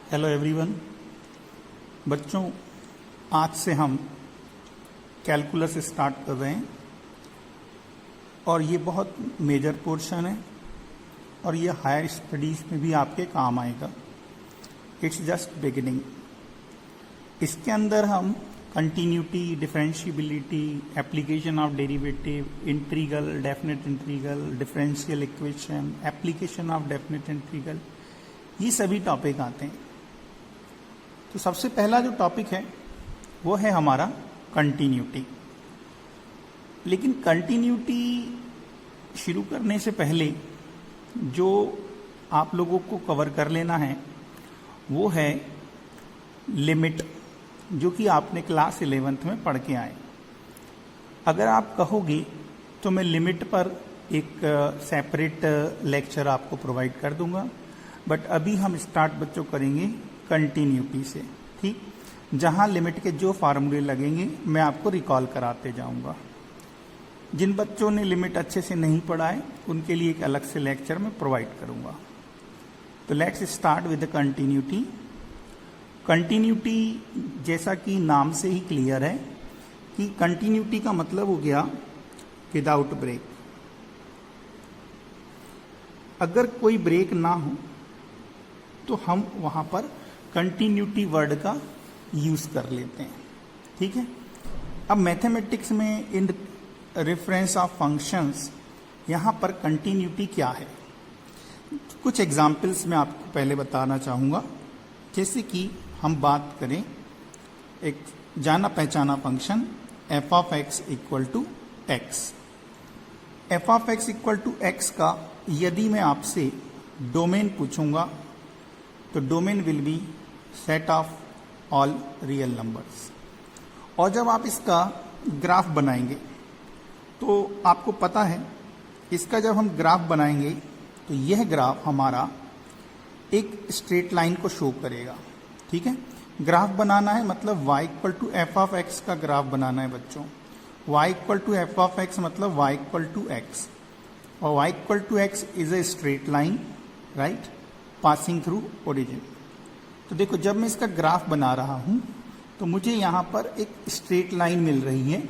Hello everyone. बच्चों, आज से हम कैलकुलस स्टार्ट कर रहे हैं और ये बहुत मेजर पोर्शन है और ये हायर स्टडीज में भी आपके काम आएगा। It's just beginning. इसके अंदर हम continuity, differentiability, application of derivative, integral, definite integral, differential equation, application of definite integral, ये सभी टॉपिक आते हैं। तो सबसे पहला जो टॉपिक है वो है हमारा कंटिन्यूटी। लेकिन कंटिन्यूटी शुरू करने से पहले जो आप लोगों को कवर कर लेना है वो है लिमिट, जो कि आपने क्लास 11th में पढ़ के आए। अगर आप कहोगे तो मैं लिमिट पर एक सेपरेट लेक्चर आपको प्रोवाइड कर दूंगा, बट अभी हम स्टार्ट बच्चों करेंगे कंटिन्यूटी से। ठीक, जहां लिमिट के जो फार्मूले लगेंगे मैं आपको रिकॉल कराते जाऊंगा। जिन बच्चों ने लिमिट अच्छे से नहीं पढ़ा है उनके लिए एक अलग से लेक्चर मैं प्रोवाइड करूंगा। तो let's start with the continuity. Continuity जैसा कि नाम से ही क्लियर है कि कंटिन्यूटी का मतलब हो गया विदाउट ब्रेक। अगर कोई ब्रेक ना हो तो हम वहां पर कंटिन्यूटी वर्ड का यूज कर लेते हैं। ठीक है। अब मैथमेटिक्स में इन रेफरेंस ऑफ फंक्शंस यहां पर कंटिन्यूटी क्या है, कुछ एग्जाम्पल्स मैं आपको पहले बताना चाहूंगा। जैसे कि हम बात करें एक जाना पहचाना function f of x equal to x. F of x equal to x का यदि मैं आपसे डोमेन पूछूंगा तो domain will be set of all real numbers. और जब आप इसका ग्राफ बनाएंगे तो आपको पता है इसका जब हम ग्राफ बनाएंगे तो यह ग्राफ हमारा एक स्ट्रेट लाइन को शो करेगा। ठीक है। ग्राफ बनाना है मतलब y equal to F of x का ग्राफ बनाना है बच्चों। y equal to F of x मतलब y इक्वल टू एक्स, और y equal to x is a straight line, right, passing through origin. तो देखो, जब मैं इसका ग्राफ बना रहा हूं तो मुझे यहां पर एक स्ट्रेट लाइन मिल रही है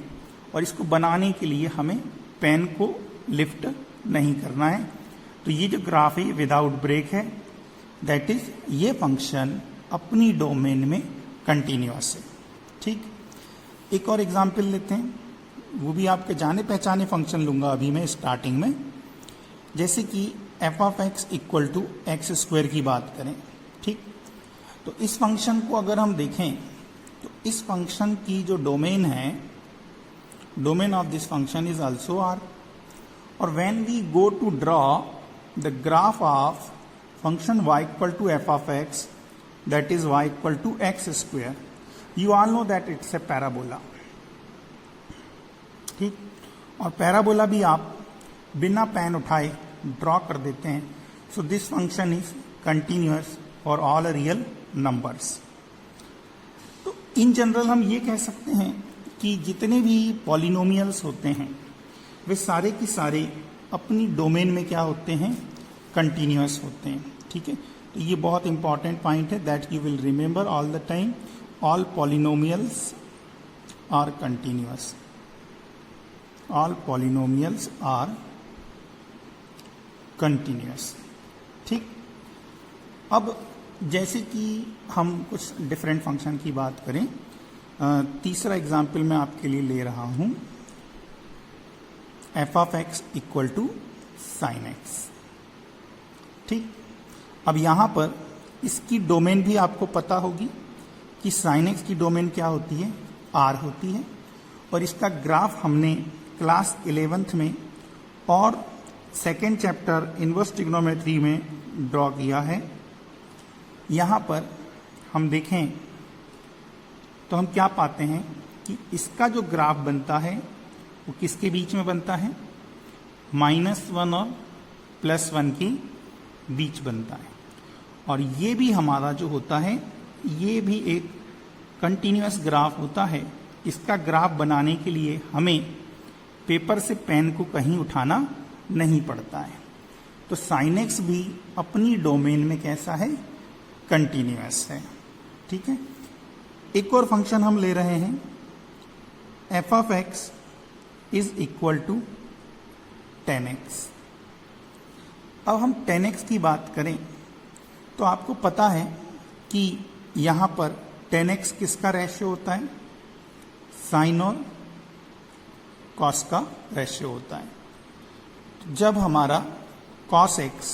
और इसको बनाने के लिए हमें पेन को लिफ्ट नहीं करना है। तो ये जो ग्राफ है विदाउट ब्रेक है, दैट इज ये फंक्शन अपनी डोमेन में कंटिन्यूअस है। ठीक। एक और एग्जाम्पल लेते हैं, वो भी आपके जाने पहचाने फंक्शन लूंगा अभी मैं स्टार्टिंग में। जैसे कि f of x equal to x square की बात करें। ठीक। तो इस फंक्शन को अगर हम देखें तो इस फंक्शन की जो डोमेन है, domain of this function is also R. और when we go to draw the graph of function y equal to F of X, that is y equal to x square, you all know that it's a parabola. ठीक। और parabola भी आप बिना pen उठाए draw कर देते हैं। So this function is continuous for all real numbers. तो इन जनरल हम ये कह सकते हैं कि जितने भी पॉलिनोमियल्स होते हैं वे सारे की सारे अपनी डोमेन में क्या होते हैं, कंटिन्यूअस होते हैं। ठीक है। तो ये बहुत इंपॉर्टेंट पॉइंट है that you will remember all the time, all polynomials are continuous, all polynomials are continuous. ठीक। अब जैसे कि हम कुछ डिफरेंट फंक्शन की बात करें, तीसरा एग्जाम्पल मैं आपके लिए ले रहा हूं f of x equal to sine x. ठीक। अब यहां पर इसकी डोमेन भी आपको पता होगी कि साइन एक्स की डोमेन क्या होती है, आर होती है। और इसका ग्राफ हमने क्लास 11th में और सेकेंड चैप्टर इनवर्स ट्रिग्नोमेट्री में ड्रॉ किया है। यहां पर हम देखें तो हम क्या पाते हैं कि इसका जो ग्राफ बनता है वो किसके बीच में बनता है, -1 और +1 के बीच बनता है। और ये भी हमारा जो होता है ये भी एक कंटिन्यूअस ग्राफ होता है। इसका ग्राफ बनाने के लिए हमें पेपर से पेन को कहीं उठाना नहीं पड़ता है। तो साइन एक्स भी अपनी डोमेन में कैसा है, कंटिन्यूअस है। ठीक है, एक और फंक्शन हम ले रहे हैं, f of x is equal to 10x। अब हम 10x की बात करें तो आपको पता है कि यहां पर 10x किसका रेशियो होता है, साइन और कॉस का रेशियो होता है। जब हमारा कॉस x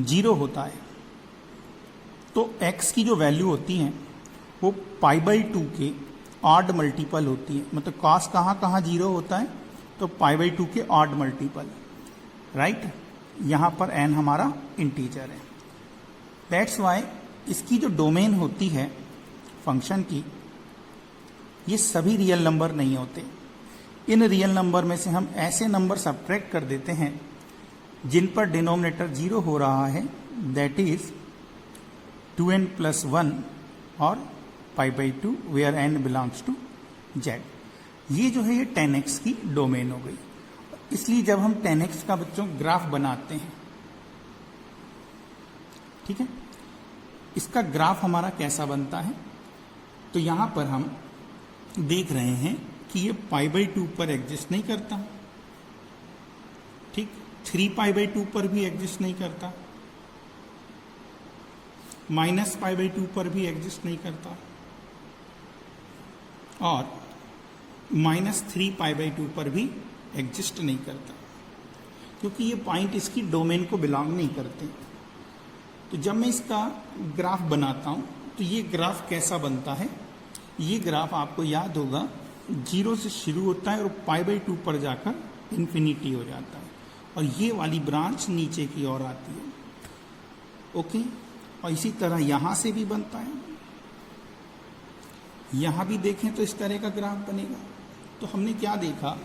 0 होता है तो x की जो वैल्यू होती है वो π/2 के ऑड मल्टीपल होती है। मतलब कॉस कहाँ 0 होता है, तो π/2 के ऑड मल्टीपल, राइट। यहां पर n हमारा इंटीजर है। दैट्स वाई इसकी जो डोमेन होती है फंक्शन की, ये सभी रियल नंबर नहीं होते। इन रियल नंबर में से हम ऐसे नंबर सब्ट्रैक्ट कर देते हैं जिन पर डिनोमिनेटर 0 हो रहा है, दैट इज 2n + 1 और π/2 where n belongs to z। ये जो है ये 10x की डोमेन हो गई। इसलिए जब हम 10x का बच्चों ग्राफ बनाते हैं, ठीक है, इसका ग्राफ हमारा कैसा बनता है, तो यहां पर हम देख रहे हैं कि ये π/2 पर एग्जिस्ट नहीं करता, ठीक, 3π/2 पर भी एग्जिस्ट नहीं करता, -π/2 पर भी एग्जिस्ट नहीं करता और -3π/2 पर भी एग्जिस्ट नहीं करता, क्योंकि ये पॉइंट इसकी डोमेन को बिलोंग नहीं करते। तो जब मैं इसका ग्राफ बनाता हूं तो ये ग्राफ कैसा बनता है, ये ग्राफ आपको याद होगा 0 से शुरू होता है और π/2 पर जाकर इन्फिनिटी हो जाता है और ये वाली ब्रांच नीचे की ओर आती है। ओके, और इसी तरह यहां से भी बनता है, यहां भी देखें तो इस तरह का ग्राफ बनेगा। तो हमने क्या देखा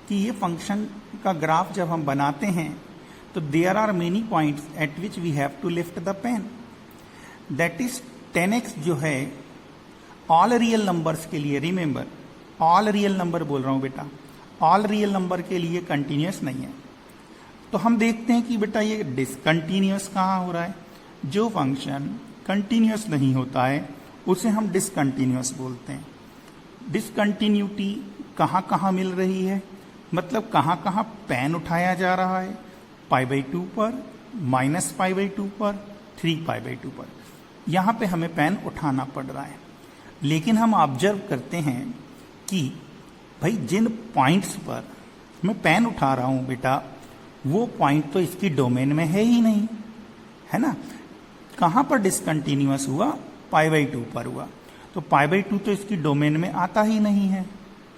कि ये फंक्शन का ग्राफ जब हम बनाते हैं तो there are many points at which we have to lift the pen. That is 10x जो है ऑल रियल नंबर्स के लिए, रिमेंबर ऑल रियल नंबर बोल रहा हूं बेटा, ऑल रियल नंबर के लिए कंटिन्यूअस नहीं है। तो हम देखते हैं कि बेटा ये डिसकंटिन्यूअस कहाँ हो रहा है। जो फंक्शन कंटिन्यूअस नहीं होता है उसे हम डिसकंटिन्यूअस बोलते हैं। डिसकंटिन्यूटी कहाँ कहाँ मिल रही है, मतलब कहाँ कहाँ पेन उठाया जा रहा है, π/2 पर, -π/2 पर, 3π/2 पर, यहाँ पे हमें पेन उठाना पड़ रहा है। लेकिन हम ऑब्जर्व करते हैं कि भाई जिन पॉइंट्स पर मैं पेन उठा रहा हूँ बेटा, वो पॉइंट तो इसकी डोमेन में है ही नहीं, है ना। कहाँ पर डिसकंटिन्यूअस हुआ, π/2 पर हुआ, तो π/2 तो इसकी डोमेन में आता ही नहीं है,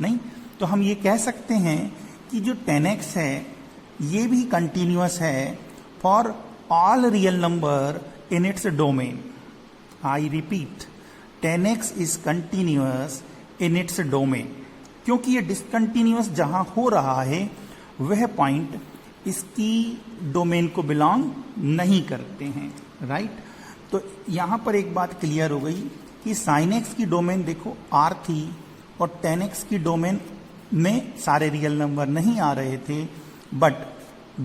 नहीं। तो हम ये कह सकते हैं कि जो 10x है ये भी कंटिन्यूअस है for all real number in its domain. I repeat, 10x is continuous in its domain, क्योंकि ये डिसकंटिन्यूअस जहां हो रहा है वह पॉइंट इसकी डोमेन को बिलोंग नहीं करते हैं, राइट। तो यहां पर एक बात क्लियर हो गई कि sin x की डोमेन देखो R थी और 10x की डोमेन में सारे रियल नंबर नहीं आ रहे थे, बट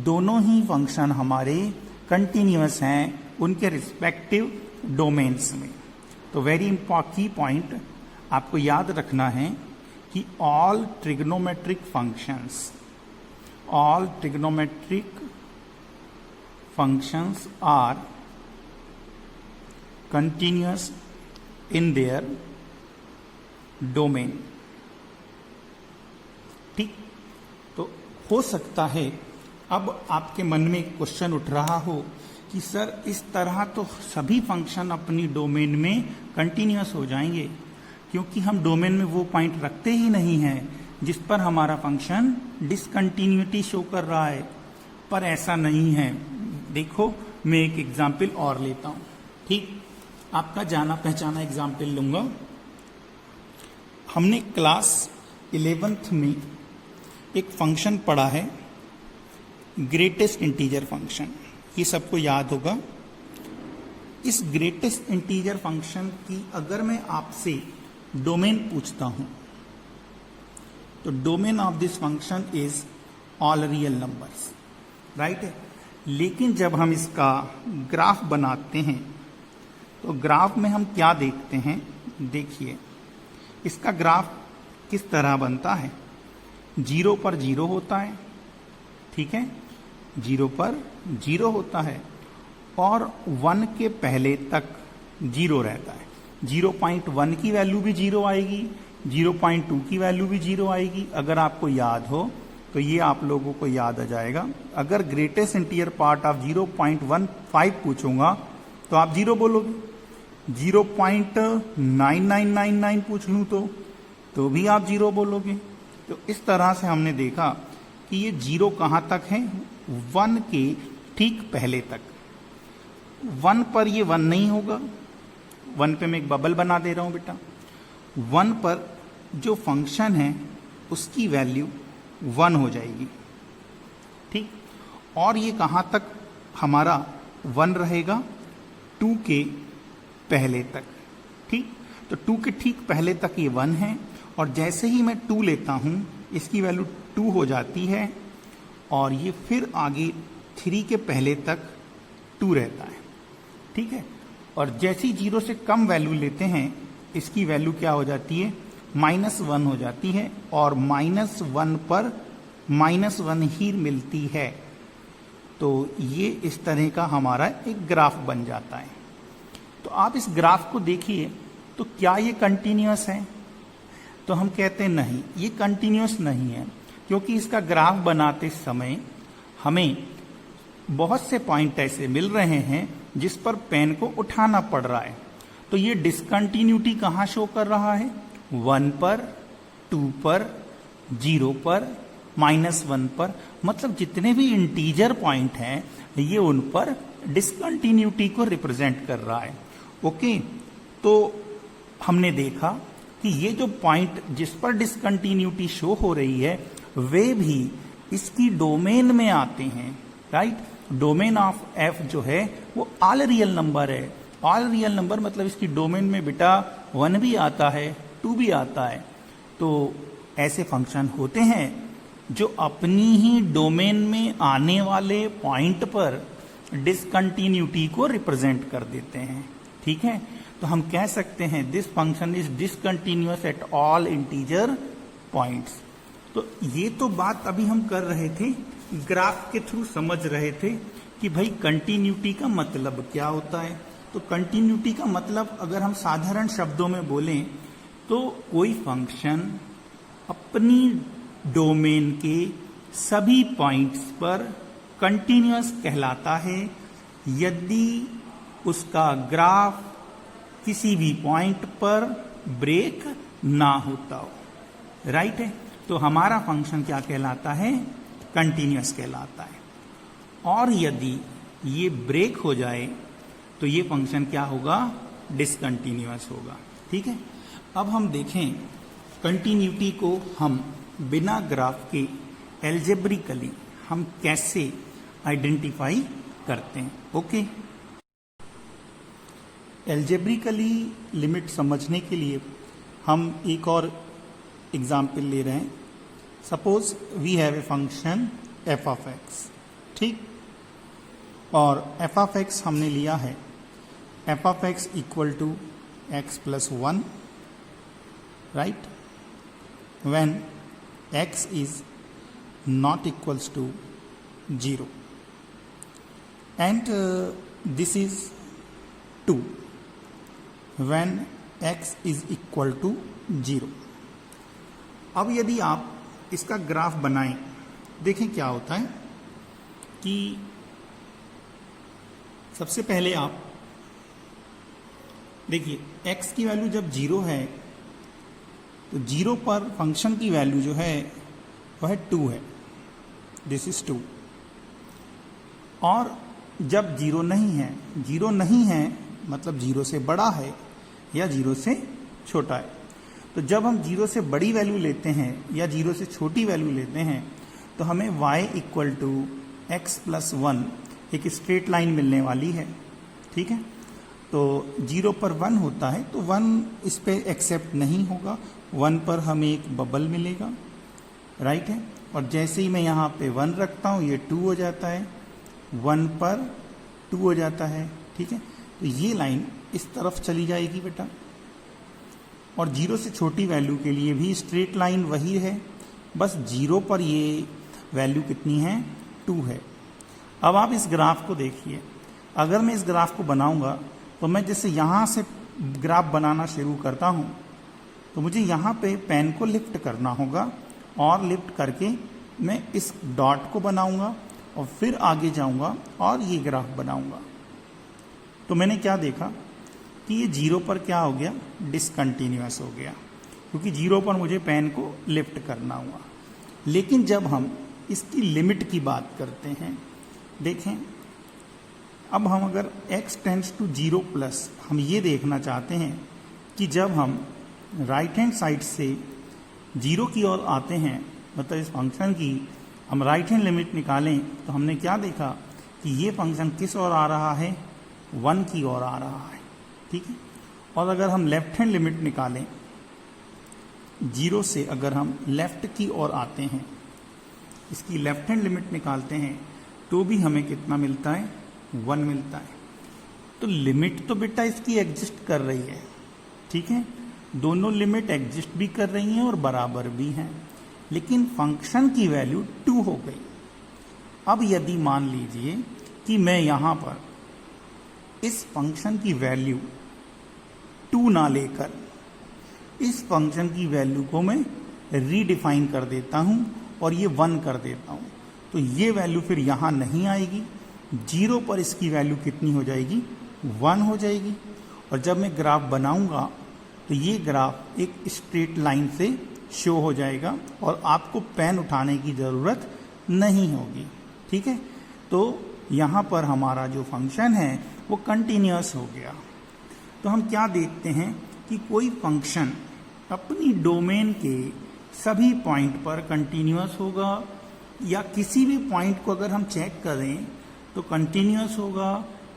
दोनों ही फंक्शन हमारे कंटिन्यूअस हैं उनके रिस्पेक्टिव डोमेन्स में। तो वेरी इंपॉर्टेंट की पॉइंट आपको याद रखना है कि all trigonometric functions are continuous in their domain. ठीक, तो हो सकता है अब आपके मन में एक क्वेश्चन उठ रहा हो कि सर इस तरह तो सभी फंक्शन अपनी डोमेन में कंटिन्यूअस हो जाएंगे, क्योंकि हम डोमेन में वो पॉइंट रखते ही नहीं हैं जिस पर हमारा फंक्शन डिसकंटिन्यूटी शो कर रहा है। पर ऐसा नहीं है। देखो मैं एक एग्जाम्पल और लेता हूं, ठीक, आपका जाना पहचाना एग्जाम्पल लूंगा। हमने क्लास 11th में एक फंक्शन पढ़ा है, ग्रेटेस्ट इंटीजर फंक्शन, ये सबको याद होगा। इस ग्रेटेस्ट इंटीजर फंक्शन की अगर मैं आपसे डोमेन पूछता हूं तो domain of this function is all real numbers, right. लेकिन जब हम इसका ग्राफ बनाते हैं तो ग्राफ में हम क्या देखते हैं, देखिए इसका ग्राफ किस तरह बनता है। 0 पर 0 होता है, ठीक है, 0 पर 0 होता है और 1 के पहले तक 0 रहता है। 0.1 की वैल्यू भी 0 आएगी, 0.2 की वैल्यू भी 0 आएगी। अगर आपको याद हो तो ये आप लोगों को याद आ जाएगा। अगर ग्रेटेस्ट इंटीजर पार्ट ऑफ 0.15 पूछूंगा तो आप 0 बोलोगे, 0.9999 पूछ लूं तो भी आप 0 बोलोगे। तो इस तरह से हमने देखा कि ये 0 कहां तक है, 1 के ठीक पहले तक। 1 पर ये 1 नहीं होगा, 1 पे मैं एक बबल बना दे रहा हूं बेटा। 1 पर जो फंक्शन है उसकी वैल्यू 1 हो जाएगी, ठीक। और ये कहां तक हमारा 1 रहेगा, 2 के पहले तक, ठीक। तो 2 के ठीक पहले तक ये 1 है और जैसे ही मैं 2 लेता हूं इसकी वैल्यू 2 हो जाती है और ये फिर आगे 3 के पहले तक 2 रहता है, ठीक है। और जैसी 0 से कम वैल्यू लेते हैं इसकी वैल्यू क्या हो जाती है, -1 हो जाती है और -1 पर -1 ही मिलती है। तो ये इस तरह का हमारा एक ग्राफ बन जाता है। तो आप इस ग्राफ को देखिए तो क्या ये कंटिन्यूअस है, तो हम कहते हैं नहीं, ये कंटिन्यूअस नहीं है, क्योंकि इसका ग्राफ बनाते समय हमें बहुत से पॉइंट ऐसे मिल रहे हैं जिस पर पेन को उठाना पड़ रहा है। तो ये डिसकंटिन्यूटी कहां शो कर रहा है, 1 पर, 2 पर, 0 पर, -1 पर, मतलब जितने भी इंटीजर पॉइंट हैं ये उन पर डिसकंटिन्यूटी को रिप्रेजेंट कर रहा है। ओके, तो हमने देखा कि ये जो पॉइंट जिस पर डिसकंटिन्यूटी शो हो रही है वे भी इसकी डोमेन में आते हैं, राइट। डोमेन ऑफ एफ जो है वो ऑल रियल नंबर है। ऑल रियल नंबर मतलब इसकी डोमेन में बेटा 1 भी आता है, 2 भी आता है। तो ऐसे फंक्शन होते हैं जो अपनी ही डोमेन में आने वाले पॉइंट पर डिसकंटिन्यूटी को रिप्रेजेंट कर देते हैं, ठीक है। तो हम कह सकते हैं this function is discontinuous at all integer points. तो ये तो बात अभी हम कर रहे थे, ग्राफ के थ्रू समझ रहे थे कि भाई कंटिन्यूटी का मतलब क्या होता है। तो कंटिन्यूटी का मतलब अगर हम साधारण शब्दों में बोलें तो कोई फंक्शन अपनी डोमेन के सभी पॉइंट्स पर कंटिन्यूअस कहलाता है यदि उसका ग्राफ किसी भी पॉइंट पर ब्रेक ना होता हो, राइट है। तो हमारा फंक्शन क्या कहलाता है, कंटिन्यूअस कहलाता है। और यदि ये ब्रेक हो जाए तो ये फंक्शन क्या होगा, डिसकंटिन्यूअस होगा, ठीक है। अब हम देखें कंटिन्यूटी को हम बिना ग्राफ के एल्जेब्रिकली हम कैसे आइडेंटिफाई करते हैं। ओके, एल्जेब्रिकली लिमिट समझने के लिए हम एक और एग्जाम्पल ले रहे हैं। Suppose we have a function f of x, ठीक, और एफ ऑफ एक्स हमने लिया है f of x equal to x plus 1, right, when x is not equals to 0 and this is 2 when x is equal to 0। अब यदि आप इसका graph बनाएं, देखें क्या होता है कि सबसे पहले आप देखिए x की वैल्यू जब 0 है तो 0 पर फंक्शन की वैल्यू जो है वह 2 है, दिस इज 2। और जब 0 नहीं है, 0 नहीं है मतलब 0 से बड़ा है या 0 से छोटा है। तो जब हम 0 से बड़ी वैल्यू लेते हैं या 0 से छोटी वैल्यू लेते हैं तो हमें y equal to x plus 1 एक स्ट्रेट लाइन मिलने वाली है, ठीक है। तो 0 पर 1 होता है तो 1 इस पे एक्सेप्ट नहीं होगा, 1 पर हमें एक बबल मिलेगा, राइट है। और जैसे ही मैं यहाँ पे 1 रखता हूँ ये 2 हो जाता है, 1 पर 2 हो जाता है, ठीक है। तो ये लाइन इस तरफ चली जाएगी बेटा, और 0 से छोटी वैल्यू के लिए भी स्ट्रेट लाइन वही है, बस 0 पर ये वैल्यू कितनी है, 2 है। अब आप इस ग्राफ को देखिए, अगर मैं इस ग्राफ को बनाऊंगा तो मैं जैसे यहाँ से ग्राफ बनाना शुरू करता हूँ तो मुझे यहाँ पे पेन को लिफ्ट करना होगा, और लिफ्ट करके मैं इस डॉट को बनाऊंगा और फिर आगे जाऊंगा और ये ग्राफ बनाऊंगा। तो मैंने क्या देखा कि ये 0 पर क्या हो गया, डिसकंटिन्यूअस हो गया, क्योंकि 0 पर मुझे पेन को लिफ्ट करना हुआ। लेकिन जब हम इसकी लिमिट की बात करते हैं, देखें अब हम अगर x टेंड्स टू 0 प्लस, हम ये देखना चाहते हैं कि जब हम राइट हैंड साइड से 0 की ओर आते हैं, मतलब इस फंक्शन की हम राइट हैंड लिमिट निकालें, तो हमने क्या देखा कि ये फंक्शन किस ओर आ रहा है, 1 की ओर आ रहा है, ठीक है। और अगर हम लेफ्ट हैंड लिमिट निकालें, 0 से अगर हम लेफ्ट की ओर आते हैं, इसकी लेफ्ट हैंड लिमिट निकालते हैं, तो भी हमें कितना मिलता है, 1 मिलता है। तो लिमिट तो बेटा इसकी एग्जिस्ट कर रही है, ठीक है, दोनों लिमिट एग्जिस्ट भी कर रही हैं और बराबर भी हैं, लेकिन फंक्शन की वैल्यू 2 हो गई। अब यदि मान लीजिए कि मैं यहां पर इस फंक्शन की वैल्यू 2 ना लेकर इस फंक्शन की वैल्यू को मैं रीडिफाइन कर देता हूं और ये 1 कर देता हूं, तो ये वैल्यू फिर यहां नहीं आएगी। 0 पर इसकी वैल्यू कितनी हो जाएगी, 1 हो जाएगी। और जब मैं ग्राफ बनाऊंगा तो ये ग्राफ एक स्ट्रेट लाइन से शो हो जाएगा और आपको पेन उठाने की ज़रूरत नहीं होगी, ठीक है। तो यहाँ पर हमारा जो फंक्शन है वो कंटिन्यूअस हो गया। तो हम क्या देखते हैं कि कोई फंक्शन अपनी डोमेन के सभी पॉइंट पर कंटिन्यूअस होगा, या किसी भी पॉइंट को अगर हम चेक करें तो कंटिन्यूअस होगा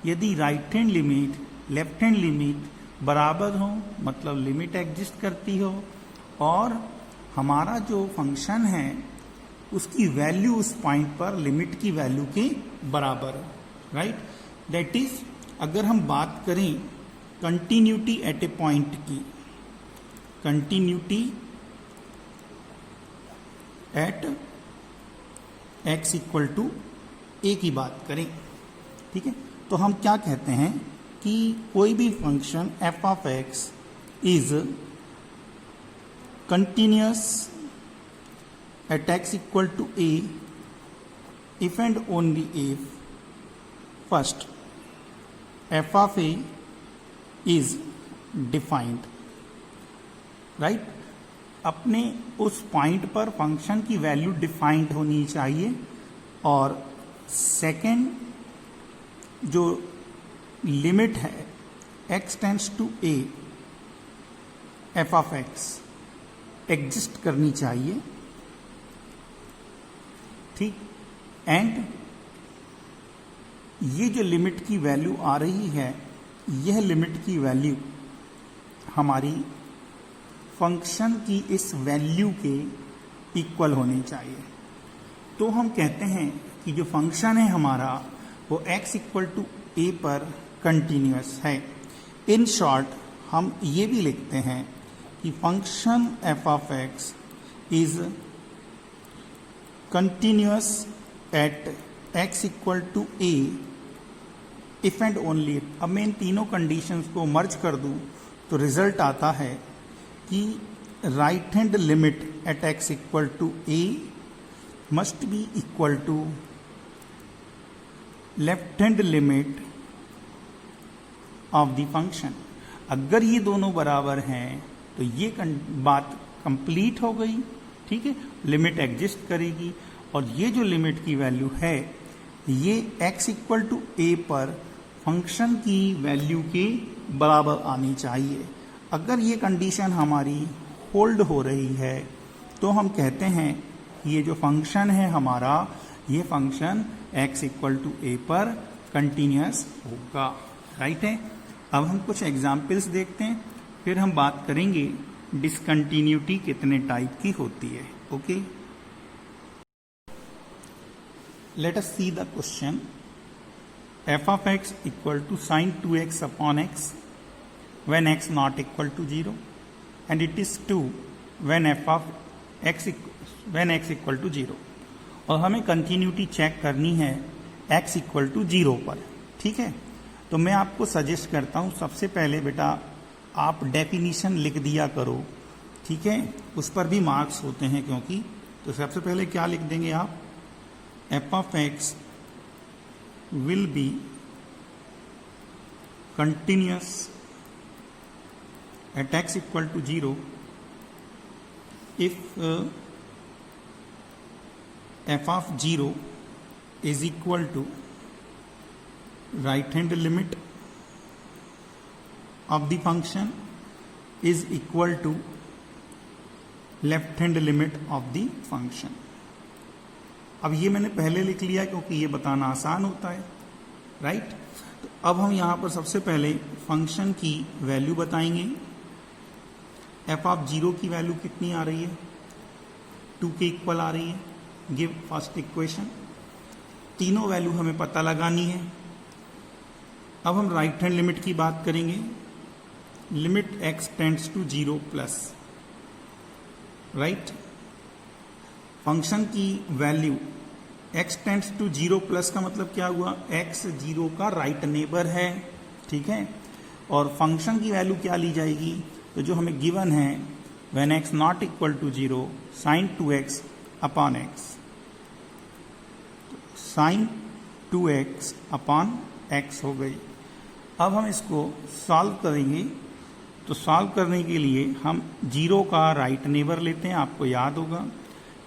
यदि right hand limit left hand limit बराबर हो, मतलब लिमिट एग्जिस्ट करती हो, और हमारा जो फंक्शन है उसकी वैल्यू उस पॉइंट पर लिमिट की वैल्यू के बराबर हो, राइट। दैट इज अगर हम बात करें कंटिन्यूटी एट ए पॉइंट की, continuity at x equal to a की बात करें, ठीक है, तो हम क्या कहते हैं कि कोई भी function f of x is continuous at x equal to a if and only if first f of a is defined, right। अपने उस पॉइंट पर फंक्शन की वैल्यू डिफाइंड होनी चाहिए, और सेकेंड जो लिमिट है x tends to a f of x exist करनी चाहिए, ठीक। एंड ये जो लिमिट की वैल्यू आ रही है, यह लिमिट की वैल्यू हमारी फंक्शन की इस वैल्यू के इक्वल होनी चाहिए। तो हम कहते हैं कि जो फंक्शन है हमारा वो x इक्वल टू a पर कंटिन्यूअस है। इन शॉर्ट हम ये भी लिखते हैं कि function f of x is continuous at x equal to a if and only. अब मैं इन तीनों कंडीशंस को मर्ज कर दूं तो रिजल्ट आता है कि right hand limit at x equal to a must be equal to left hand limit of the function. अगर ये दोनों बराबर हैं तो ये बात कंप्लीट हो गई, ठीक है, लिमिट एग्जिस्ट करेगी, और ये जो लिमिट की वैल्यू है ये x इक्वल टू a पर फंक्शन की वैल्यू के बराबर आनी चाहिए। अगर ये कंडीशन हमारी होल्ड हो रही है तो हम कहते हैं कि ये जो फंक्शन है हमारा, ये function x equal to a पर कंटिन्यूअस होगा, राइट है। अब हम कुछ एग्जाम्पल्स देखते हैं, फिर हम बात करेंगे डिसकंटिन्यूटी कितने टाइप की होती है। Okay, let us see the question. F of x equal to sine 2x upon x when x not equal to 0 and it is 2 when f of x when x equal to 0 और हमें continuity check करनी है x equal to 0 पर। ठीक है, तो मैं आपको सजेस्ट करता हूं सबसे पहले बेटा आप डेफिनीशन लिख दिया करो। ठीक है, उस पर भी मार्क्स होते हैं क्योंकि, तो सबसे पहले क्या लिख देंगे आप, f of x will be continuous at x equal to 0 if f of 0 is equal to right hand limit of the function is equal to left hand limit of the function। अब ये मैंने पहले लिख लिया क्योंकि ये बताना आसान होता है, राइट। तो अब हम यहां पर सबसे पहले फंक्शन की वैल्यू बताएंगे। एफ ऑफ 0 की वैल्यू कितनी आ रही है, 2 के इक्वल आ रही है। गिव फर्स्ट इक्वेशन, तीनों वैल्यू हमें पता लगानी है। अब हम राइट हैंड लिमिट की बात करेंगे। Limit x tends to 0 plus, right. Function की value x tends to 0 plus का मतलब क्या हुआ, x 0 का राइट नेबर है। ठीक है, और फंक्शन की वैल्यू क्या ली जाएगी, तो जो हमें गिवन है when x not equal to 0 sin 2x upon x, sin 2x upon x हो गई। अब हम इसको सॉल्व करेंगे, तो सॉल्व करने के लिए हम 0 का राइट नेबर लेते हैं। आपको याद होगा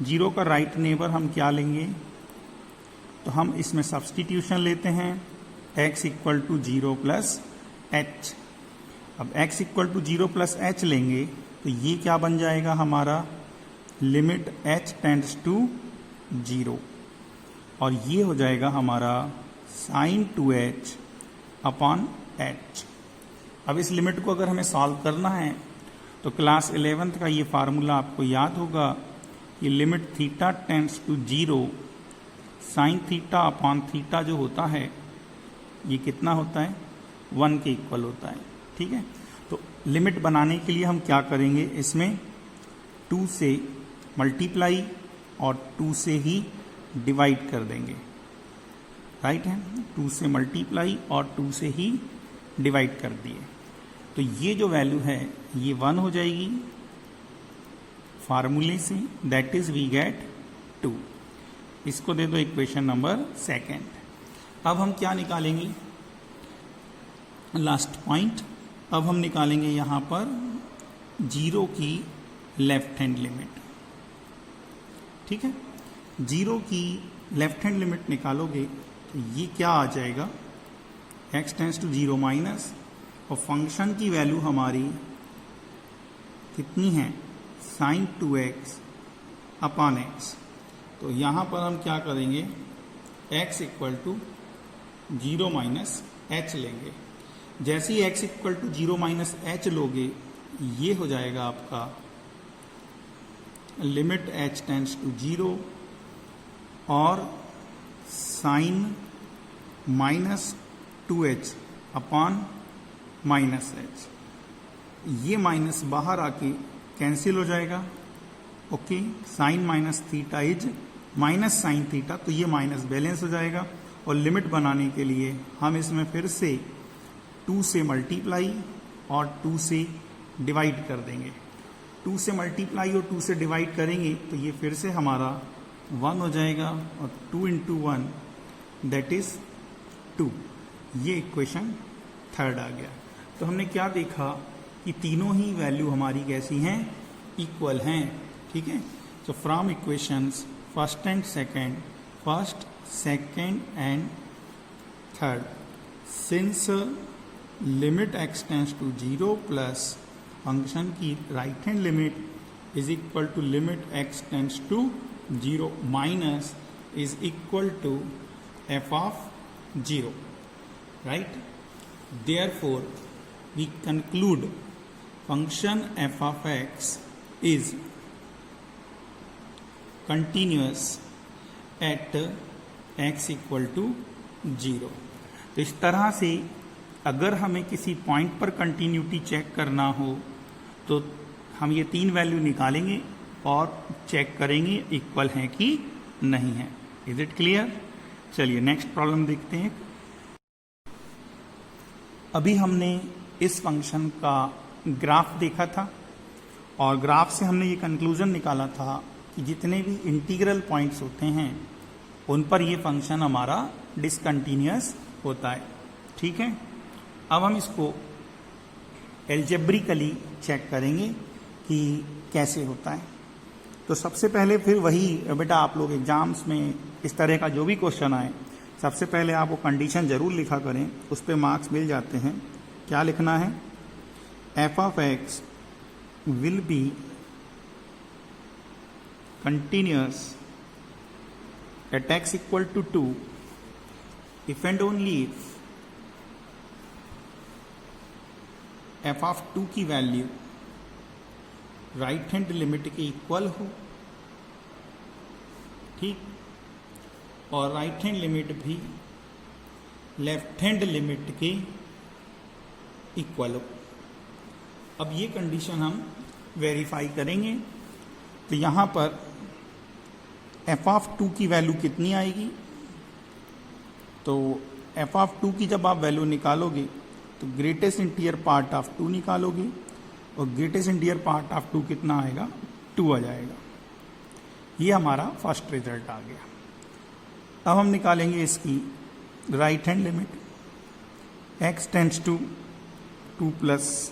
0 का राइट नेबर हम क्या लेंगे, तो हम इसमें सब्सटीट्यूशन लेते हैं x equal to 0 plus h. अब x equal to 0 plus h लेंगे तो ये क्या बन जाएगा हमारा, लिमिट h टेंड्स टू 0, और ये हो जाएगा हमारा साइन 2h अपॉन h। अब इस लिमिट को अगर हमें सॉल्व करना है तो क्लास 11th का ये फार्मूला आपको याद होगा कि limit theta tends to 0 sine theta upon theta जो होता है ये कितना होता है, 1 के इक्वल होता है। ठीक है, तो लिमिट बनाने के लिए हम क्या करेंगे, इसमें 2 से मल्टीप्लाई और 2 से ही डिवाइड कर देंगे, राइट है। 2 से मल्टीप्लाई और 2 से ही डिवाइड कर दिए, तो ये जो वैल्यू है ये 1 हो जाएगी फार्मूले से, दैट इज वी गेट 2। इसको दे दो इक्वेशन नंबर 2। अब हम क्या निकालेंगे, लास्ट पॉइंट, अब हम निकालेंगे यहां पर 0 की लेफ्ट हैंड लिमिट। ठीक है, 0 की लेफ्ट हैंड लिमिट निकालोगे तो ये क्या आ जाएगा, x टेंड्स टू 0 माइनस, और फंक्शन की वैल्यू हमारी कितनी है, साइन 2x अपॉन x। तो यहां पर हम क्या करेंगे, x equal to 0 minus h लेंगे। जैसे ही x equal to 0 minus h लोगे ये हो जाएगा आपका लिमिट h टेंड्स टू 0 और sine minus 2h upon minus h। ये माइनस बाहर आके कैंसिल हो जाएगा। Okay, sine minus theta is minus sine theta, तो ये माइनस बैलेंस हो जाएगा। और लिमिट बनाने के लिए हम इसमें फिर से 2 से मल्टीप्लाई और 2 से डिवाइड कर देंगे। 2 से मल्टीप्लाई और 2 से डिवाइड करेंगे तो ये फिर से हमारा 1 हो जाएगा, और 2 इंटू 1 दैट इज 2। ये इक्वेशन 3 आ गया। तो हमने क्या देखा कि तीनों ही वैल्यू हमारी कैसी हैं, इक्वल हैं। ठीक है, so from equations first and second, first, second and third, since limit x tends to 0 plus function की right hand limit is equal to limit x tends to 0 minus is equal to f of 0, right? Therefore we conclude function f of x is continuous at x equal to 0। तो इस तरह से अगर हमें किसी point पर continuity check करना हो तो हम ये 3 वैल्यू निकालेंगे और चेक करेंगे इक्वल है कि नहीं है। Is it clear? चलिए नेक्स्ट प्रॉब्लम देखते हैं। अभी हमने इस फंक्शन का ग्राफ देखा था और ग्राफ से हमने ये कंक्लूजन निकाला था कि जितने भी इंटीग्रल पॉइंट्स होते हैं उन पर ये फंक्शन हमारा डिसकंटिन्यूअस होता है। ठीक है, अब हम इसको एल्जेब्रिकली चेक करेंगे कि कैसे होता है। तो सबसे पहले फिर वही बेटा, आप लोग एग्जाम्स में इस तरह का जो भी क्वेश्चन आए सबसे पहले आप वो कंडीशन जरूर लिखा करें, उस पर मार्क्स मिल जाते हैं। क्या लिखना है? F of x will be continuous at x equal to 2 if and only if f of 2 की वैल्यू राइट हैंड लिमिट के इक्वल हो, ठीक, और राइट हैंड लिमिट भी लेफ्ट हैंड लिमिट के इक्वल हो। अब ये कंडीशन हम वेरीफाई करेंगे। तो यहां पर एफ ऑफ 2 की वैल्यू कितनी आएगी? तो एफ ऑफ 2 की जब आप वैल्यू निकालोगे तो ग्रेटेस्ट इंटीरियर पार्ट ऑफ 2 निकालोगे और ग्रेटेस्ट इंटीरियर पार्ट ऑफ 2 कितना आएगा? 2 आ जाएगा। ये हमारा फर्स्ट रिजल्ट आ गया। अब हम निकालेंगे इसकी right hand limit. x tends to 2 plus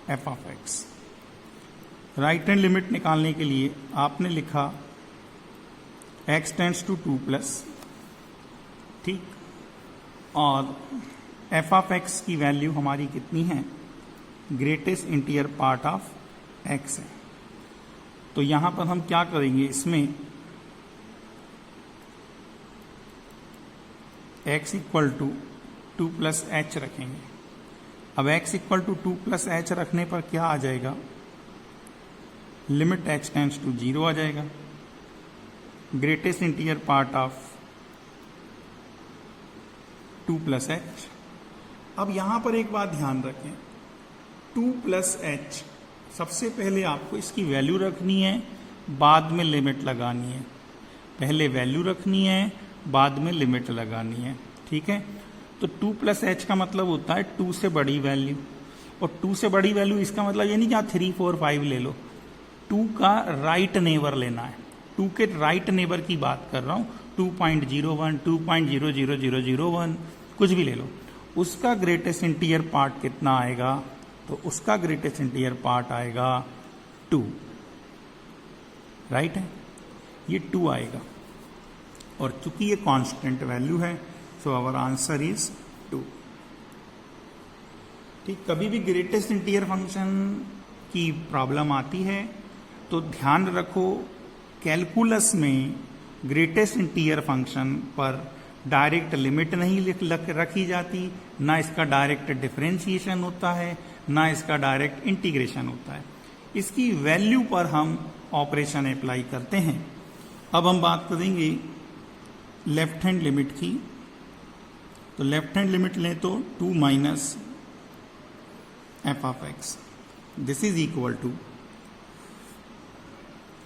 f of x. Right hand limit निकालने के लिए आपने लिखा x टेंड्स टू 2 प्लस, ठीक, और एफ ऑफ एक्स की वैल्यू हमारी कितनी है? Greatest interior part of x है। तो यहां पर हम क्या करेंगे, इसमें x equal to 2 plus h रखेंगे। अब x equal to 2 plus h रखने पर क्या आ जाएगा? लिमिट h टेंड्स टू 0 आ जाएगा। Greatest interior part of 2 plus h. अब यहां पर एक बात ध्यान रखें, 2 प्लस एच, सबसे पहले आपको इसकी वैल्यू रखनी है, बाद में लिमिट लगानी है। पहले वैल्यू रखनी है, बाद में लिमिट लगानी है, ठीक है। तो 2 प्लस एच का मतलब होता है 2 से बड़ी वैल्यू, और 2 से बड़ी वैल्यू इसका मतलब ये नहीं कि आप 3, 4, 5 ले लो, 2 का राइट नेबर लेना है। 2 के राइट नेबर की बात कर रहा हूं, 2.01, 2.00001, कुछ भी ले लो। उसका ग्रेटेस्ट इंटीरियर पार्ट कितना आएगा? तो उसका ग्रेटेस्ट इंटीरियर पार्ट आएगा 2, राइट है, ये 2 आएगा। और चूंकि ये कांस्टेंट वैल्यू है, सो आवर आंसर इज 2। ठीक, कभी भी ग्रेटेस्ट इंटीरियर फंक्शन की प्रॉब्लम आती है तो ध्यान रखो, कैलकुलस में ग्रेटेस्ट इंटीरियर फंक्शन पर डायरेक्ट लिमिट नहीं रखी जाती, ना इसका डायरेक्ट डिफरेंशिएशन होता है, ना इसका डायरेक्ट इंटीग्रेशन होता है। इसकी वैल्यू पर हम ऑपरेशन अप्लाई करते हैं। अब हम बात करेंगे लेफ्ट हैंड लिमिट की। तो लेफ्ट हैंड लिमिट लें तो 2 minus F of X, this is equal to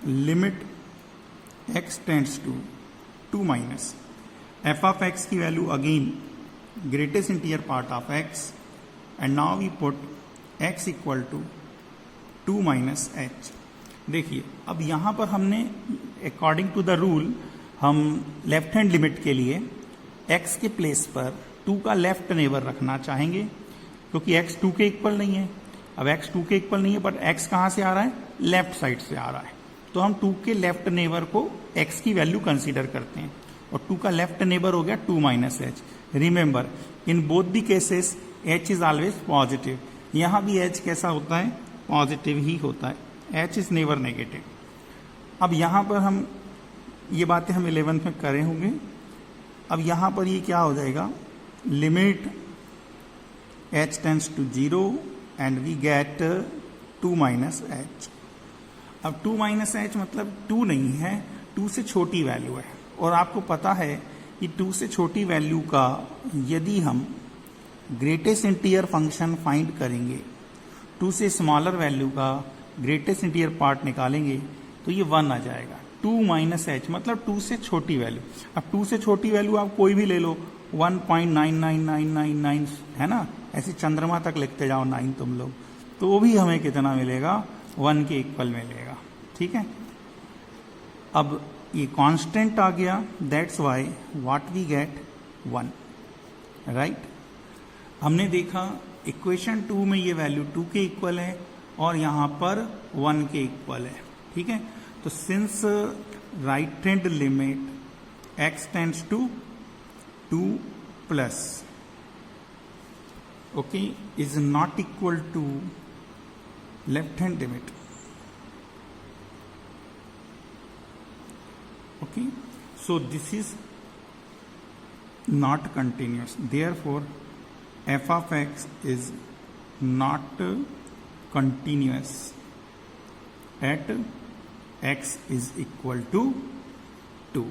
limit x tends to 2 minus F of X की value again greatest interior part of x, and now we put x equal to 2 minus H. देखिए, अब यहां पर हमने according to the rule हम left hand limit के लिए x के प्लेस पर 2 का लेफ्ट नेबर रखना चाहेंगे, क्योंकि x 2 के इक्वल नहीं है। अब x 2 के इक्वल नहीं है, बट x कहां से आ रहा है? लेफ्ट साइड से आ रहा है। तो हम 2 के लेफ्ट नेबर को x की वैल्यू कंसीडर करते हैं, और 2 का लेफ्ट नेबर हो गया 2 minus H. Remember, in both the cases h is always positive. यहां भी h कैसा होता है? पॉजिटिव ही होता है, h इज नेवर नेगेटिव। अब यहां पर हम ये बातें हम 11th में करे होंगे। अब यहां पर ये क्या हो जाएगा? Limit h tends to 0 and we get 2 minus h. अब 2 माइनस एच मतलब 2 नहीं है, 2 से छोटी वैल्यू है, और आपको पता है कि 2 से छोटी वैल्यू का यदि हम ग्रेटेस्ट इंटीजर फंक्शन फाइंड करेंगे, 2 से स्मॉलर वैल्यू का ग्रेटेस्ट इंटीजर पार्ट निकालेंगे तो ये 1 आ जाएगा। 2 माइनस एच मतलब 2 से छोटी वैल्यू। अब 2 से छोटी वैल्यू आप कोई भी ले लो, 1.99999 है ना, ऐसे चंद्रमा तक लिखते जाओ 9 तुम लोग, तो वो भी हमें कितना मिलेगा, 1 के इक्वल मिलेगा। ठीक है, अब ये कांस्टेंट आ गया, that's why what we get 1, right. हमने देखा इक्वेशन 2 में ये वैल्यू 2 के इक्वल है और यहां पर 1 के इक्वल है। ठीक है, तो since right hand limit x tends to 2 plus okay is not equal to left hand limit, okay, so this is not continuous, therefore f of x is not continuous at x is equal to 2,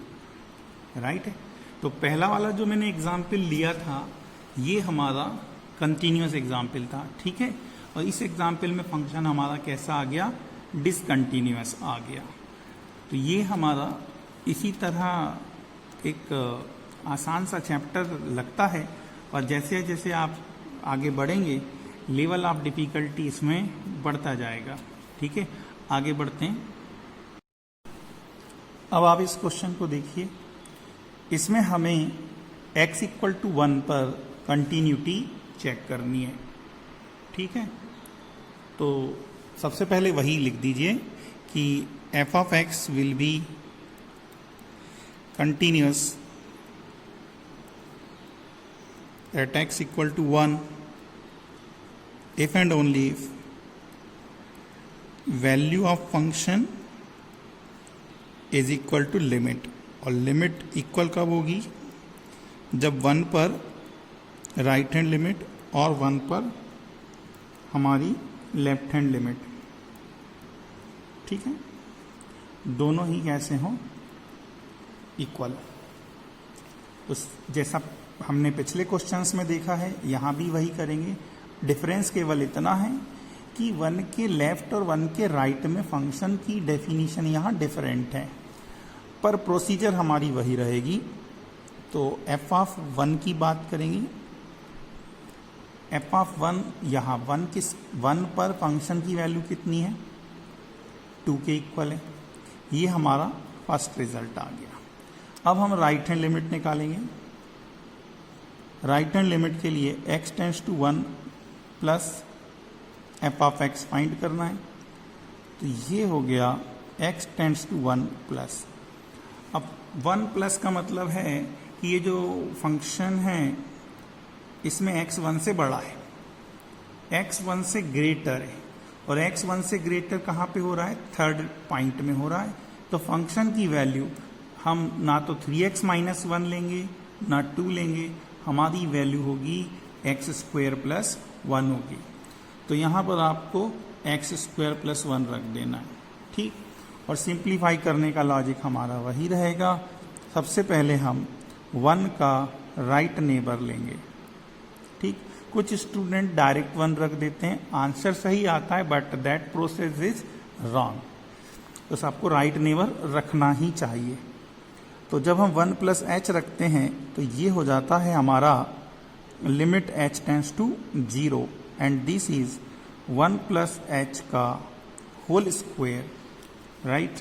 right है। तो पहला वाला जो मैंने example लिया था ये हमारा कंटिन्यूस एग्जाम्पल था, ठीक है, और इस एग्जाम्पल में फंक्शन हमारा कैसा आ गया, डिसकंटिन्यूअस आ गया। तो ये हमारा इसी तरह एक आसान सा चैप्टर लगता है, और जैसे जैसे आप आगे बढ़ेंगे लेवल ऑफ डिफिकल्टी इसमें बढ़ता जाएगा। ठीक है, आगे बढ़ते हैं। अब आप इस क्वेश्चन को देखिए, इसमें हमें x इक्वल टू 1 पर कंटिन्यूटी चेक करनी है। ठीक है, तो सबसे पहले वही लिख दीजिए कि f of x will B continuous at x equal to 1 if and only if value of function is equal to limit, और लिमिट इक्वल कब होगी, जब 1 पर राइट हैंड लिमिट और 1 पर हमारी लेफ्ट हैंड लिमिट, ठीक है, दोनों ही कैसे हों, इक्वल। उस जैसा हमने पिछले क्वेश्चंस में देखा है यहां भी वही करेंगे। डिफरेंस केवल इतना है कि 1 के लेफ्ट और 1 के राइट में फंक्शन की डेफिनेशन यहां डिफरेंट है, पर प्रोसीजर हमारी वही रहेगी। तो f ऑफ 1 की बात करेंगे, f ऑफ 1 यहाँ 1 पर फंक्शन की वैल्यू कितनी है, 2 के इक्वल है। ये हमारा फर्स्ट रिजल्ट आ गया। अब हम राइट हैंड लिमिट निकालेंगे। राइट हैंड लिमिट के लिए x tends to 1 plus f of x find करना है, तो ये हो गया x टेंड्स टू 1 प्लस। अब 1 प्लस का मतलब है कि ये जो फंक्शन है इसमें x 1 से बड़ा है, x 1 से ग्रेटर है, और x 1 से ग्रेटर कहाँ पे हो रहा है, थर्ड पॉइंट में हो रहा है। तो फंक्शन की वैल्यू हम ना तो 3x माइनस 1 लेंगे ना 2 लेंगे, हमारी वैल्यू होगी x स्क्वायर प्लस 1 होगी। तो यहाँ पर आपको x स्क्वायर प्लस 1 रख देना है, ठीक। और सिंप्लीफाई करने का लॉजिक हमारा वही रहेगा। सबसे पहले हम 1 का राइट नेबर लेंगे, ठीक। कुछ स्टूडेंट डायरेक्ट 1 रख देते हैं, आंसर सही आता है but that process is wrong. तो सबको राइट नेबर रखना ही चाहिए। तो जब हम 1 प्लस एच रखते हैं तो ये हो जाता है हमारा limit h tends to 0 and this is 1 plus h का होल स्क्वायर, राइट,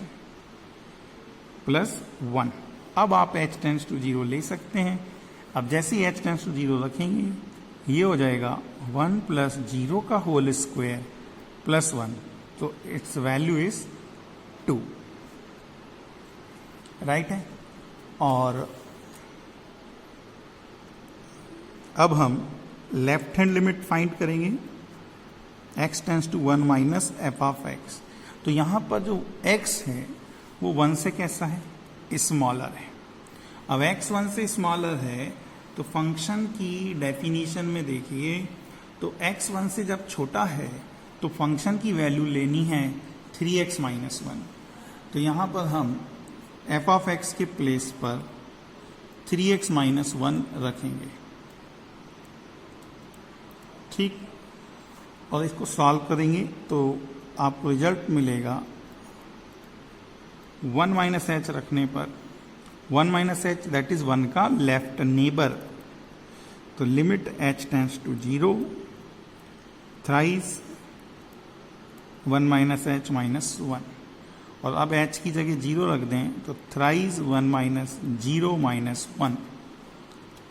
प्लस 1। अब आप h टेंड्स टू 0 ले सकते हैं। अब जैसे ही h टेंड्स टू 0 रखेंगे ये हो जाएगा 1 प्लस 0 का होल स्क्वायर प्लस 1, तो इट्स वैल्यू इज 2, राइट है। और अब हम लेफ्ट हैंड लिमिट फाइंड करेंगे, x tends to 1 minus f of x। तो यहाँ पर जो x है वो 1 से कैसा है, स्मॉलर है। अब x 1 से स्मॉलर है तो फंक्शन की डेफिनेशन में देखिए, तो x 1 से जब छोटा है तो फंक्शन की वैल्यू लेनी है 3x माइनस 1। तो यहाँ पर हम f ऑफ x के प्लेस पर 3x माइनस 1 रखेंगे, ठीक। और इसको सॉल्व करेंगे तो आपको रिजल्ट मिलेगा 1 माइनस एच रखने पर 1 माइनस एच दैट इज 1 का लेफ्ट नेबर, तो limit h tends to 0 thrice 1 minus H minus 1, और अब h की जगह 0 रख दें तो थ्राइस 1 माइनस 0 माइनस 1,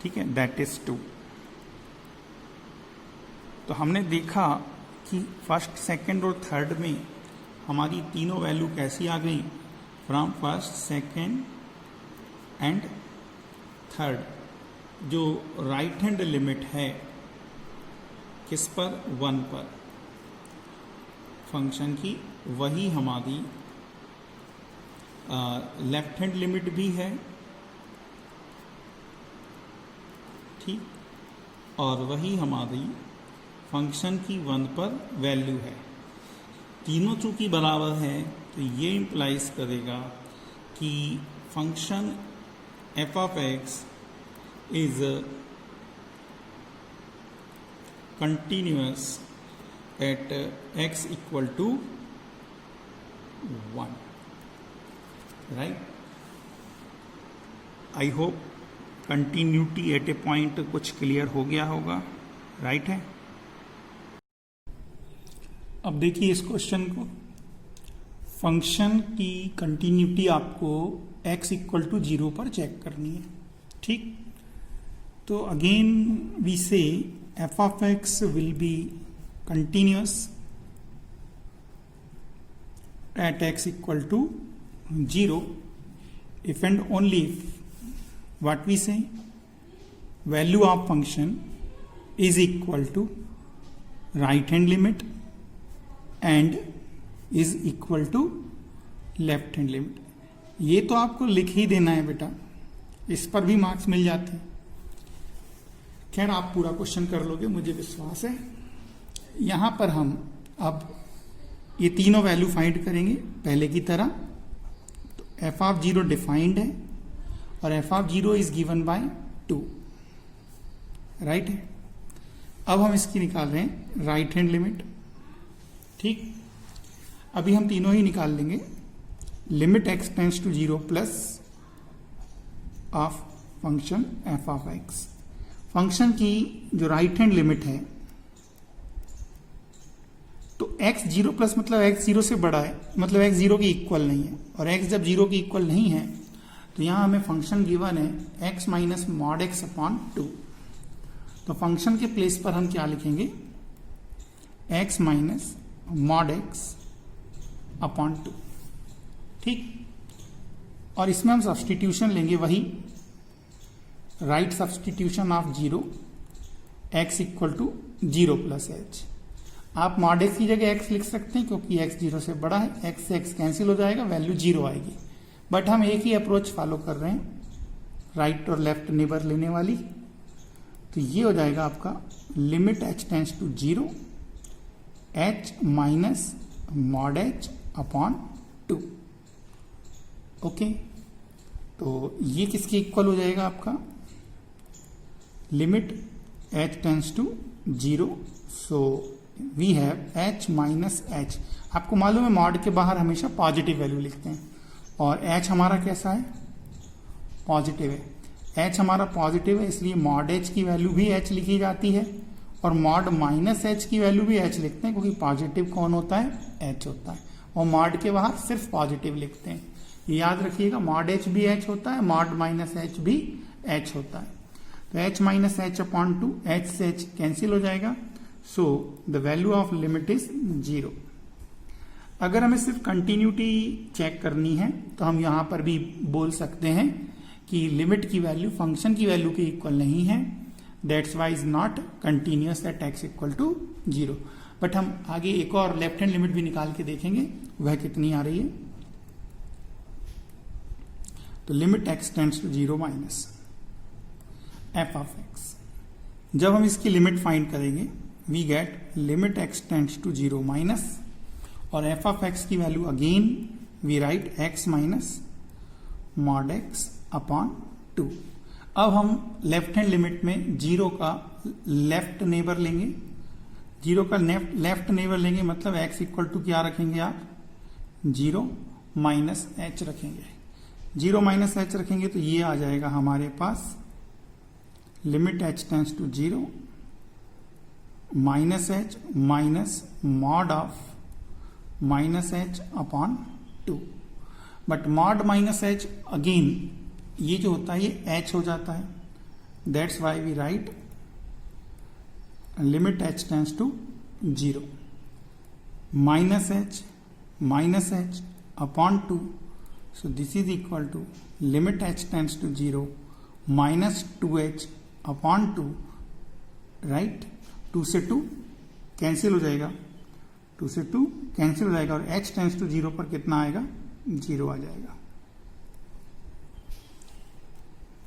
ठीक है, दैट इज 2। तो हमने देखा कि फर्स्ट, सेकंड और थर्ड में हमारी तीनों वैल्यू कैसी आ गई, from first, second and third. जो राइट हैंड लिमिट है किस पर, 1 पर फंक्शन की, वही हमारी लेफ्ट हैंड लिमिट भी है, ठीक, और वही हमारी फंक्शन की 1 पर वैल्यू है। तीनों चूंकि बराबर है तो ये इंप्लाइज करेगा कि function f of x is continuous at x equal to 1, right. I hope continuity at a point कुछ क्लियर हो गया होगा, राइट है। अब देखिए इस क्वेश्चन को, फंक्शन की कंटिन्यूटी आपको x इक्वल टू 0 पर चेक करनी है, ठीक। तो again we say f of x will be continuous at x equal to 0 if and only if what we say value of function is equal to right hand limit and is equal to left hand limit। ये तो आपको लिख ही देना है बेटा, इस पर भी मार्क्स मिल जाते हैं। खैर आप पूरा क्वेश्चन कर लोगे, मुझे विश्वास है। यहां पर हम अब ये तीनों वैल्यू फाइंड करेंगे पहले की तरह। तो f ऑफ 0 डिफाइंड है और f of 0 is given by 2, right है। अब हम इसकी निकाल रहे हैं राइट हैंड लिमिट, ठीक। अभी हम तीनों ही निकाल लेंगे। Limit x tends to 0 plus of function f of x। Function की जो राइट हैंड लिमिट है, तो x 0 प्लस मतलब x 0 से बड़ा है, मतलब x 0 की इक्वल नहीं है, और x जब 0 की इक्वल नहीं है तो यहां हमें फंक्शन गिवन है x minus mod x upon 2। तो फंक्शन के प्लेस पर हम क्या लिखेंगे, x minus mod x upon 2, ठीक। और इसमें हम सब्सटीट्यूशन लेंगे, वही right substitution of 0, x equal to 0 plus h। आप मॉड x की जगह x लिख सकते हैं क्योंकि x 0 से बड़ा है, x से x कैंसिल हो जाएगा, वैल्यू 0 आएगी। बट हम एक ही अप्रोच फॉलो कर रहे हैं, राइट और लेफ्ट नेबर लेने वाली। तो ये हो जाएगा आपका limit h tends to 0 h minus mod h upon 2, okay. तो ये किसके इक्वल हो जाएगा आपका, limit h tends to 0, so we have h minus h। आपको मालूम है मॉड के बाहर हमेशा पॉजिटिव वैल्यू लिखते हैं, और h हमारा कैसा है, पॉजिटिव है। h हमारा पॉजिटिव है, इसलिए मॉड h की वैल्यू भी h लिखी जाती है, और मॉड माइनस h की वैल्यू भी h लिखते हैं, क्योंकि पॉजिटिव कौन होता है, h होता है, और मॉड के बाहर सिर्फ पॉजिटिव लिखते हैं। ये याद रखिएगा, मॉड h भी h होता है, मॉड माइनस h भी h होता है। तो h minus h upon 2, h से h कैंसिल हो जाएगा, so the value of limit is 0। अगर हमें सिर्फ कंटिन्यूटी चेक करनी है तो हम यहां पर भी बोल सकते हैं कि लिमिट की वैल्यू फंक्शन की वैल्यू के इक्वल नहीं है, that's why is not continuous at x equal to 0। But हम आगे एक और लेफ्ट हैंड लिमिट भी निकाल के देखेंगे वह कितनी आ रही है। तो limit x tends to 0 minus f of x। जब हम इसकी लिमिट फाइंड करेंगे we get limit x tends to 0 minus, और f ऑफ x की value again we write x minus mod x upon 2। अब हम लेफ्ट हैंड लिमिट में zero का लेफ्ट नेबर लेंगे, जीरो का लेफ्ट नेबर लेंगे, मतलब x इक्वल टू क्या रखेंगे आप, जीरो माइनस एच रखेंगे। जीरो माइनस एच रखेंगे तो ये आ जाएगा हमारे पास limit h tends to zero minus H minus mod of minus H upon two. But mod minus H again ये जो होता है ये h हो जाता है, that's why we write limit h tends to zero minus H upon two. So this is equal to limit h tends to zero minus 2h upon two, right. 2 से 2 cancel हो जाएगा, 2 से 2 कैंसिल हो जाएगा और h टेंड्स टू जीरो पर कितना आएगा, जीरो आ जाएगा।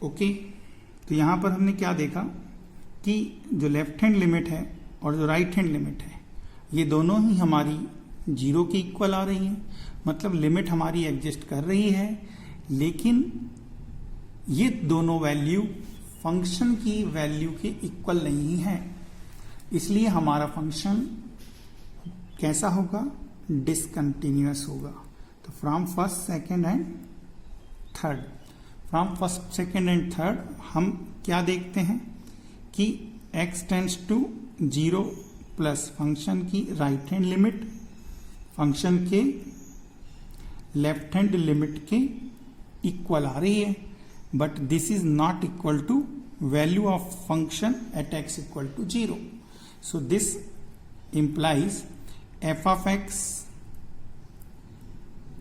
ओके, तो यहां पर हमने क्या देखा कि जो लेफ्ट हैंड लिमिट है और जो राइट हैंड लिमिट है ये दोनों ही हमारी जीरो के इक्वल आ रही हैं, मतलब लिमिट हमारी एग्जिस्ट कर रही है, लेकिन ये दोनों वैल्यू फंक्शन की वैल्यू के इक्वल नहीं है। इसलिए हमारा फंक्शन कैसा होगा, डिसकंटिन्यूअस होगा। तो from first second and third, from first second and third हम क्या देखते हैं कि x tends to zero plus function की राइट हैंड लिमिट फंक्शन के लेफ्ट हैंड लिमिट के इक्वल आ रही है, but this is not equal to value of function at x equal to zero. So this implies f of x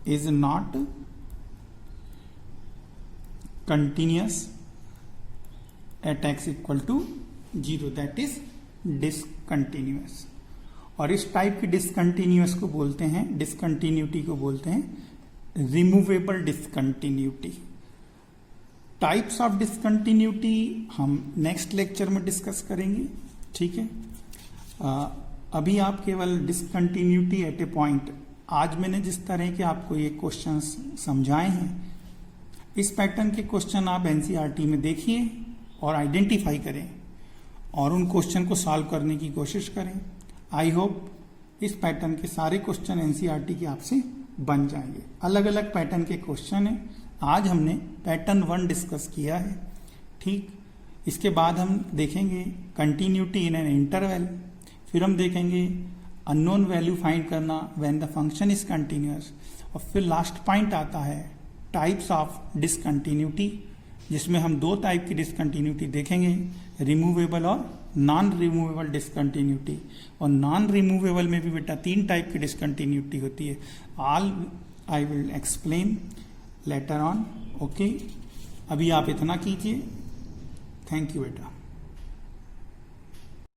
is not continuous at x equal to 0, that is discontinuous। और इस type की discontinuous को बोलते हैं, discontinuity को बोलते हैं removable discontinuity. Types of discontinuity हम नेक्स्ट लेक्चर में डिस्कस करेंगे, ठीक है। अभी आप केवल डिसकंटिन्यूटी एट ए पॉइंट, आज मैंने जिस तरह के आपको ये क्वेश्चंस समझाए हैं, इस पैटर्न के क्वेश्चन आप एनसीईआरटी में देखिए और आइडेंटिफाई करें और उन क्वेश्चन को सॉल्व करने की कोशिश करें। आई होप इस पैटर्न के सारे क्वेश्चन एनसीईआरटी के आपसे बन जाएंगे। अलग अलग पैटर्न के क्वेश्चन हैं, आज हमने पैटर्न 1 डिस्कस किया है, ठीक। इसके बाद हम देखेंगे कंटिन्यूटी इन एन इंटरवल, फिर हम देखेंगे अननोन वैल्यू फाइंड करना when the function is continuous, और फिर लास्ट पॉइंट आता है टाइप्स ऑफ डिसकंटिन्यूटी, जिसमें हम 2 टाइप की डिसकंटिन्यूटी देखेंगे, रिमूवेबल और नॉन रिमूवेबल डिसकंटिन्यूटी। और नॉन रिमूवेबल में भी बेटा 3 टाइप की डिसकंटिन्यूटी होती है। All I will explain later on, okay. अभी आप इतना कीजिए, थैंक यू बेटा।